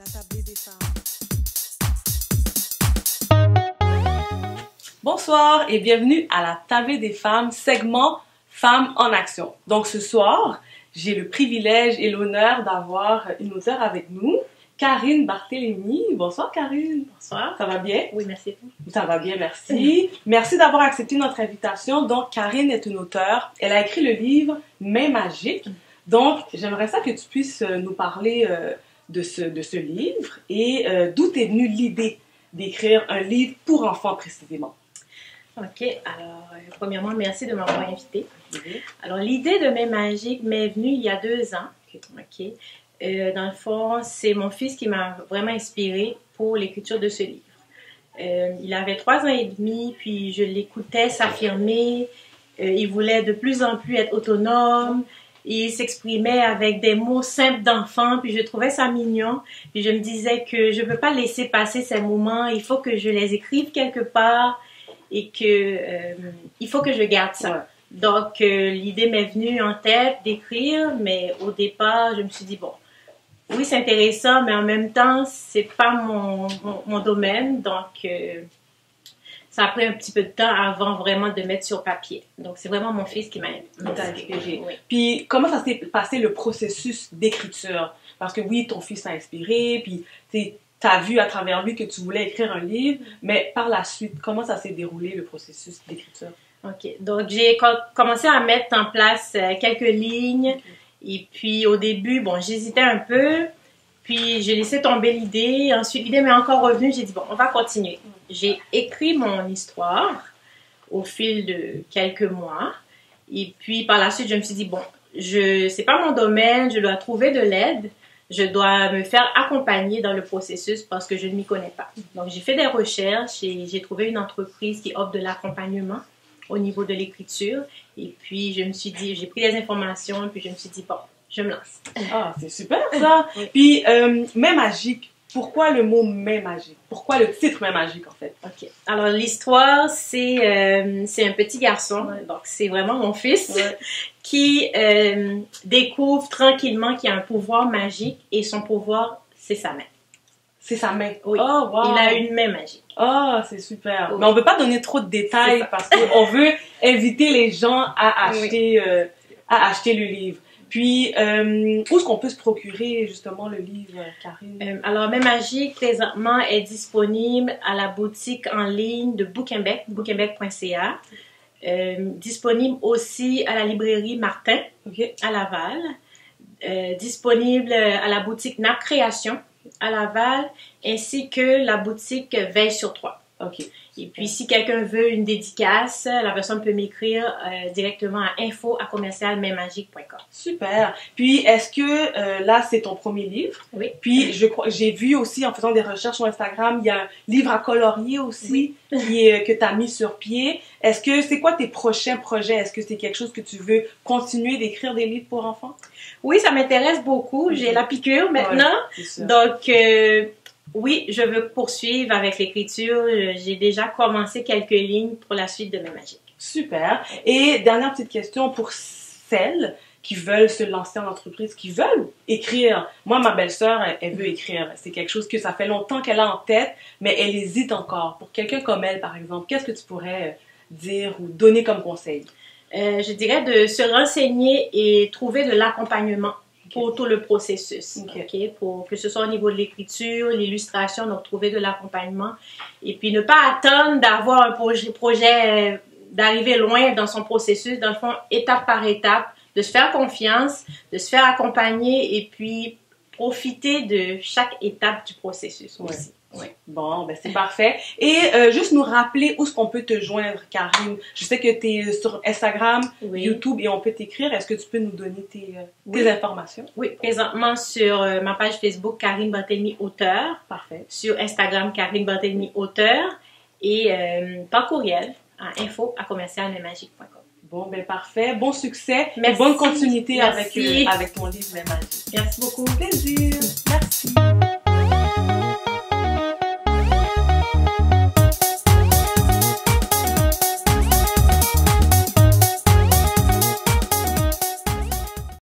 La tablée des femmes. Bonsoir et bienvenue à la tablée des femmes, segment Femmes en action. Donc ce soir, j'ai le privilège et l'honneur d'avoir une auteure avec nous, Karine Barthélémy. Bonsoir Karine. Bonsoir. Ça va bien? Oui, merci. Ça va bien, merci. Merci d'avoir accepté notre invitation. Donc Karine est une auteure. Elle a écrit le livre Mains magiques. Donc j'aimerais ça que tu puisses nous parler de ce livre et d'où t'es venue l'idée d'écrire un livre pour enfants précisément. OK. Alors, premièrement, merci de m'avoir invitée. Alors, l'idée de Mains magiques m'est venue il y a 2 ans. OK. Dans le fond, c'est mon fils qui m'a vraiment inspirée pour l'écriture de ce livre. Il avait 3 ans et demi, puis je l'écoutais s'affirmer. Il voulait de plus en plus être autonome. Il s'exprimait avec des mots simples d'enfant, puis je trouvais ça mignon. Puis je me disais que je ne peux pas laisser passer ces moments. Il faut que je les écrive quelque part et que il faut que je garde ça. Ouais. Donc, l'idée m'est venue en tête d'écrire, mais au départ, je me suis dit, bon, oui, c'est intéressant, mais en même temps, c'est pas mon domaine. Donc, ça a pris un petit peu de temps avant vraiment de mettre sur papier. Donc, c'est vraiment mon fils qui m'a inspiré. Oui. Puis, comment ça s'est passé le processus d'écriture? Parce que oui, ton fils t'a inspiré, puis tu as vu à travers lui que tu voulais écrire un livre, mais par la suite, comment ça s'est déroulé le processus d'écriture? OK. Donc, j'ai commencé à mettre en place quelques lignes. Okay. Et puis, au début, bon, j'hésitais un peu. Puis, j'ai laissé tomber l'idée. Ensuite, l'idée m'est encore revenue. J'ai dit, bon, on va continuer. J'ai écrit mon histoire au fil de quelques mois. Et puis, par la suite, je me suis dit, bon, c'est pas mon domaine. Je dois trouver de l'aide. Je dois me faire accompagner dans le processus parce que je ne m'y connais pas. Donc, j'ai fait des recherches et j'ai trouvé une entreprise qui offre de l'accompagnement au niveau de l'écriture. Et puis, je me suis dit, j'ai pris des informations et puis je me suis dit, bon, je me lance. Ah, c'est super ça! Puis, Mains magiques, pourquoi le mot Mains magiques? Pourquoi le titre Mains magiques en fait? OK. Alors, l'histoire, c'est un petit garçon, donc c'est vraiment mon fils, qui découvre tranquillement qu'il a un pouvoir magique et son pouvoir, c'est sa main. C'est sa main? Oui. Oh, wow. Il a une main magique. Ah, c'est super. Oui. Mais on ne veut pas donner trop de détails parce qu'on veut inviter les gens à acheter, le livre. Puis, où est-ce qu'on peut se procurer justement le livre, Karine? Alors, Mains magiques, présentement, est disponible à la boutique en ligne de Bouquinbec, bouquinbec.ca. Disponible aussi à la librairie Martin, à Laval. Disponible à la boutique Nap Création à Laval, ainsi que la boutique Veille sur 3. OK. Et puis, si quelqu'un veut une dédicace, la personne peut m'écrire directement à info@commercialmainmagiques.com. Super. Puis, est-ce que là, c'est ton premier livre? Oui. Puis, j'ai vu aussi, en faisant des recherches sur Instagram, il y a un livre à colorier aussi que tu as mis sur pied. C'est quoi tes prochains projets? Est-ce que c'est quelque chose que tu veux continuer d'écrire des livres pour enfants? Oui, ça m'intéresse beaucoup. J'ai la piqûre maintenant. Ouais, donc, oui, je veux poursuivre avec l'écriture. J'ai déjà commencé quelques lignes pour la suite de Mains magiques. Super. Et dernière petite question pour celles qui veulent se lancer en entreprise, qui veulent écrire. Moi, ma belle-sœur, elle veut écrire. C'est quelque chose que ça fait longtemps qu'elle a en tête, mais elle hésite encore. Pour quelqu'un comme elle, par exemple, qu'est-ce que tu pourrais dire ou donner comme conseil? Je dirais de se renseigner et trouver de l'accompagnement pour tout le processus, pour que ce soit au niveau de l'écriture, l'illustration, donc trouver de l'accompagnement et puis ne pas attendre d'avoir un projet d'arriver loin dans son processus, dans le fond, étape par étape, de se faire confiance, de se faire accompagner et puis profiter de chaque étape du processus aussi. Oui. Bon, ben c'est parfait. Et juste nous rappeler où est-ce qu'on peut te joindre, Karine. Je sais que tu es sur Instagram, YouTube et on peut t'écrire. Est-ce que tu peux nous donner tes informations? Oui, présentement sur ma page Facebook, Karine Barthélémy Auteur. Parfait. Sur Instagram, Karine Barthélémy Auteur. Et par courriel à info@commercialmainmagiques.com. Bon, ben parfait. Bon succès. Merci. Et bonne continuité avec ton livre Mains magiques. Merci beaucoup. Plaisir. Merci.